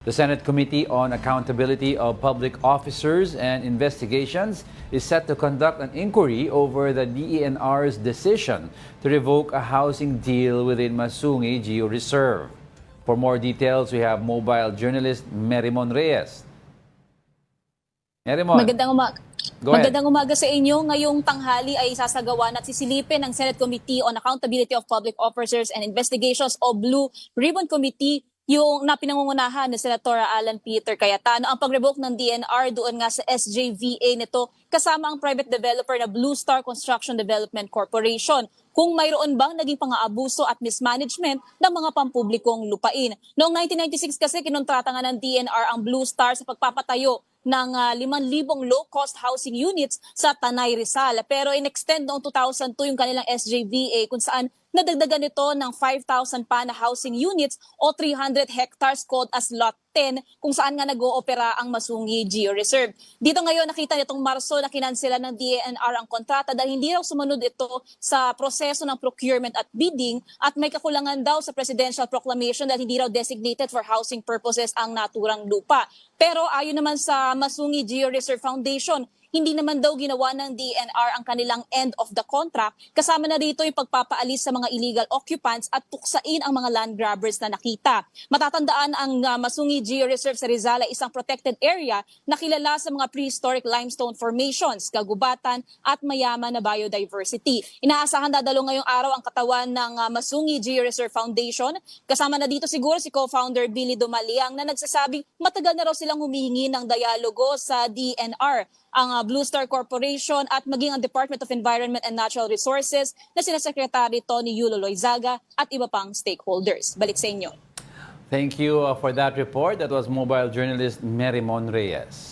The Senate Committee on Accountability of Public Officers and Investigations is set to conduct an inquiry over the DENR's decision to revoke a housing deal within Masungi Geo Reserve. For more details, we have mobile journalist Merimon Reyes. Merimon, Magandang umaga sa inyo. Ngayong tanghali ay sasagawa at sisilipin ng Senate Committee on Accountability of Public Officers and Investigations o Blue Ribbon Committee yung napinangungunahan ni Senator Alan Peter Cayetano ang pag-revoke ng DNR doon nga sa SJVA nito kasama ang private developer na Blue Star Construction Development Corporation kung mayroon bang naging pang-aabuso at mismanagement ng mga pampublikong lupain. Noong 1996 kasi kinontrata nga ng DNR ang Blue Star sa pagpapatayo ng 5,000 low-cost housing units sa Tanay, Rizal. Pero in-extend noong 2002 yung kanilang SJVA kung saan nadagdagan nito ng 5,000 pa na housing units o 300 hectares called as Lot 10 kung saan nga nag-oopera ang Masungi Geo Reserve. Dito ngayon nakita nitong Marso na kinansela ng DENR ang kontrata dahil hindi raw sumunod ito sa proseso ng procurement at bidding at may kakulangan daw sa presidential proclamation dahil hindi raw designated for housing purposes ang naturang lupa. Pero ayon naman sa Masungi Geo Reserve Foundation, hindi naman daw ginawa ng DENR ang kanilang end of the contract. Kasama na rito yung pagpapaalis sa mga illegal occupants at tuksain ang mga land grabbers na nakita. Matatandaan ang Masungi Geo Reserve sa Rizal ay isang protected area na kilala sa mga prehistoric limestone formations, kagubatan at mayaman na biodiversity. Inaasahan dadalo ngayong araw ang katawan ng Masungi Geo Reserve Foundation. Kasama na dito siguro si co-founder Billy Dumaliang na nagsasabing matagal na raw silang humihingi ng dialogo sa DNR, ang Blue Star Corporation at maging ang Department of Environment and Natural Resources na sina Secretary Tony Yulo Loizaga at iba pang stakeholders. Balik sa inyo. thank you for that report. That was mobile journalist Merimon Reyes.